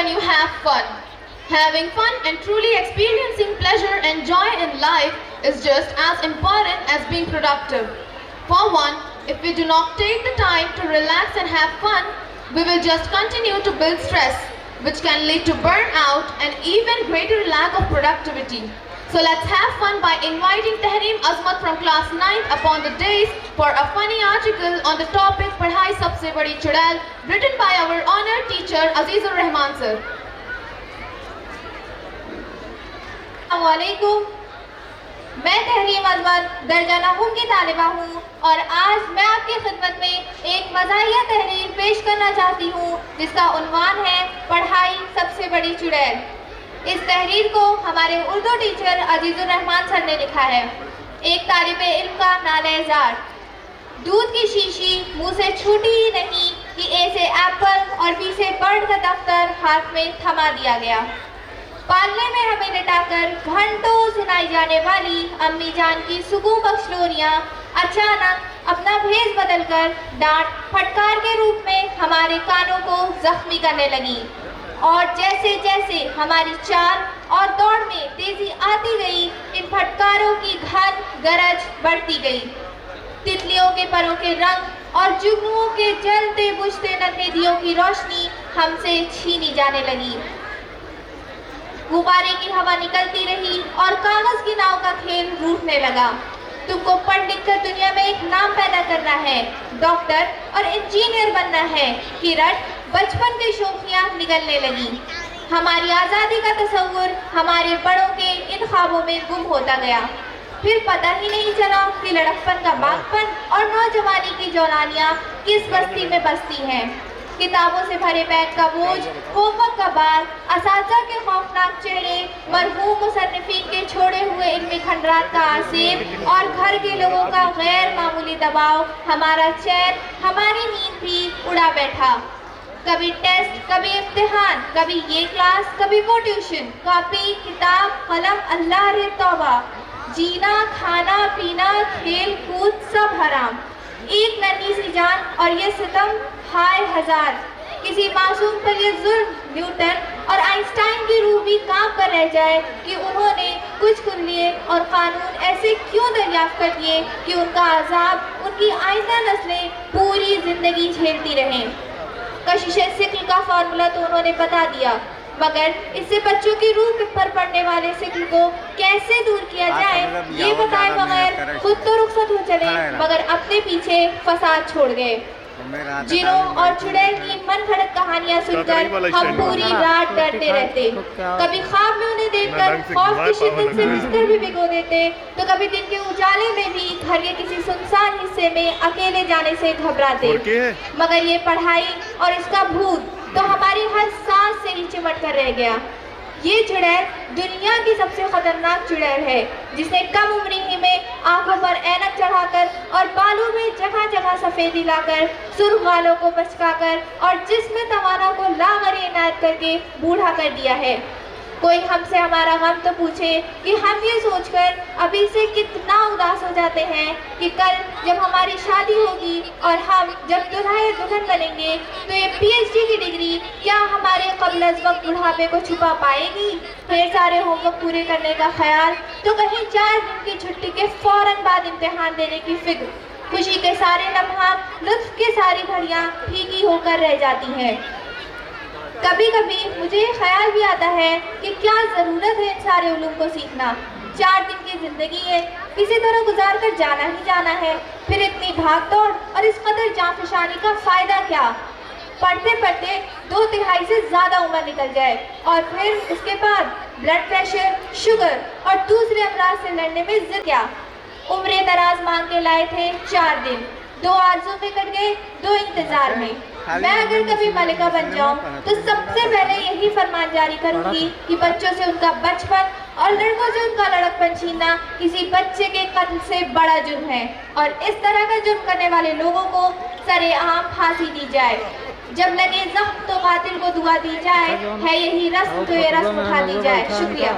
when you have fun. Having fun and truly experiencing pleasure and joy in life is just as important as being productive. For one, if we do not take the time to relax and have fun, we will just continue to build stress, which can lead to burnout and even greater lack of productivity. So let's have fun by inviting Tahreem Azmat from class 9th upon the dais for a funny article on the topic Padhai Sabse Badi Chudail, written by our honored teacher Azizur Rahman sir. अस्सलामुअलैकुम, मैं तहरीम अज़मत दर्जा नहुम की तालिबा हूँ और आज मैं आपकी खिदमत में एक मज़ाहिया तहरीर पेश करना चाहती हूँ जिसका उन्वान है पढ़ाई सबसे बड़ी चुड़ैल। इस तहरीर को हमारे उर्दू टीचर अजीजुर रहमान सर ने लिखा है। एक तालिबे इल्म का नाले-जार, दूध की शीशी मुँह से छूटी ही नहीं कि ए से एप्पल और बी से बर्ड का दफ्तर हाथ में थमा दिया गया। पालने में हमें लिटाकर घंटों सुनाई जाने वाली अम्मी जान की सुकून बख्श लोरियां अचानक अपना भेष बदलकर डांट फटकार के रूप में हमारे कानों को जख्मी करने लगी और जैसे जैसे हमारी चाल और दौड़ में तेजी आती गई, इन फटकारों की घन गरज बढ़ती गई। तितलियों के परों के रंग और जुगनुओं के जलते बुझते नन्हे दियों की रोशनी हमसे छीनी जाने लगी। गुब्बारे की हवा निकलती रही और कागज की नाव का खेल रूठने लगा। तुमको पढ़ लिख कर दुनिया में एक नाम पैदा करना है, डॉक्टर और इंजीनियर बनना है कि रट बचपन की शौकियां निकलने लगी। हमारी आज़ादी का तस्वुर हमारे बड़ों के इन ख्वाबों में गुम होता गया। फिर पता ही नहीं चला कि लड़कपन का बागपन और नौजवानी की जवानियां किस बस्ती में बसती हैं। किताबों से भरे बैग का बोझ, होमवर्क का बार, असातिज़ा के खौफनाक चेहरे, मरहूम मुसन्निफीन के छोड़े हुए इल्मी खंडरात का आसेब और घर के लोगों का गैर मामूली दबाव हमारा चैन, हमारी नींद भी उड़ा बैठा। कभी टेस्ट, कभी इम्तिहान, कभी ये क्लास, कभी वो ट्यूशन, कॉपी, किताब, कलम, अल्लाह रे तौबा। जीना, खाना, पीना, खेल कूद सब हराम। एक नन्ही सी जान और ये सितम हाय हजार। किसी मासूम पर ये जुल्म न्यूटन और आइंस्टाइन की रूह भी कांप कर रह जाए कि उन्होंने कुछ कुल्लिये और कानून ऐसे क्यों दरियाफ्त कर दिए कि उनका अजाब उनकी आइंदा नस्लें पूरी जिंदगी झेलती रहें। कशिश सिक्ल का फार्मूला तो उन्होंने बता दिया, मगर इससे बच्चों की रूह पर पड़ने वाले सिक्ल को कैसे दूर किया जाए ये बताए बगैर खुद तो रुखसत हो चले मगर अपने पीछे फसाद छोड़ गए। जिनों और चुड़ैल की मन घड़त कहानियां सुनकर हम पूरी रात डरते रहते। कभी ख्वाब में उन्हें देखकर खौफ की शिद्दत से बिस्तर भी भिगो देते, तो कभी दिन के उजाले में भी घर के किसी सुनसान हिस्से में अकेले जाने से घबराते। मगर ये पढ़ाई और इसका भूत तो हमारी हर सांस से ही चिमट कर रह गया। ये चुड़ैल दुनिया की सबसे खतरनाक चुड़ैल है, जिसने कम उम्र ही में आंखों पर ऐनक चढ़ाकर और बालों में जगह जगह सफेदी लाकर, सुर्ख बालों को बचकाकर और जिस्म तवाना को लागरे इनायत करके बूढ़ा कर दिया है। कोई हमसे हमारा गम तो पूछे कि हम ये सोचकर अभी से कितना उदास हो जाते हैं कि कल जब हमारी शादी होगी और हम जब दुल्हा दुल्हन बनेंगे तो ये पीएचडी की डिग्री क्या हमारे क़ब्ल अज़ वक्त बुढ़ापे को छुपा पाएगी। ढेर सारे होमवर्क पूरे करने का ख्याल, तो कहीं 4 दिन की छुट्टी के फौरन बाद इम्तिहान देने की फिक्र, खुशी के सारे लम्हात, लुत्फ़ के सारी घड़ियाँ फीकी होकर रह जाती हैं। कभी कभी मुझे ये ख्याल भी आता है कि क्या ज़रूरत है इन सारे उलूम को सीखना। 4 दिन की ज़िंदगी है, किसी तरह गुजार कर जाना ही जाना है, फिर इतनी भाग दौड़ और इस कदर जांफशानी का फ़ायदा क्या। पढ़ते पढ़ते 2/3 से ज़्यादा उम्र निकल जाए और फिर उसके बाद ब्लड प्रेशर, शुगर और दूसरे अमराज से लड़ने में ज़िद क्या। उम्र दराज मांग के लाए थे 4 दिन, 2 आरज़ू में कट गए, 2 इंतज़ार में। मैं अगर कभी मलिका बन जाऊं तो सबसे पहले यही फरमान जारी करूंगी कि बच्चों से उनका बचपन और लड़कों से उनका लड़कपन छीनना किसी बच्चे के कत्ल से बड़ा जुर्म है और इस तरह का जुर्म करने वाले लोगों को सरेआम फांसी दी जाए। जब लगे जख्म तो कातिल को दुआ दी जाए, है यही रस्म तो ये रस्म उठा दी जाए। शुक्रिया।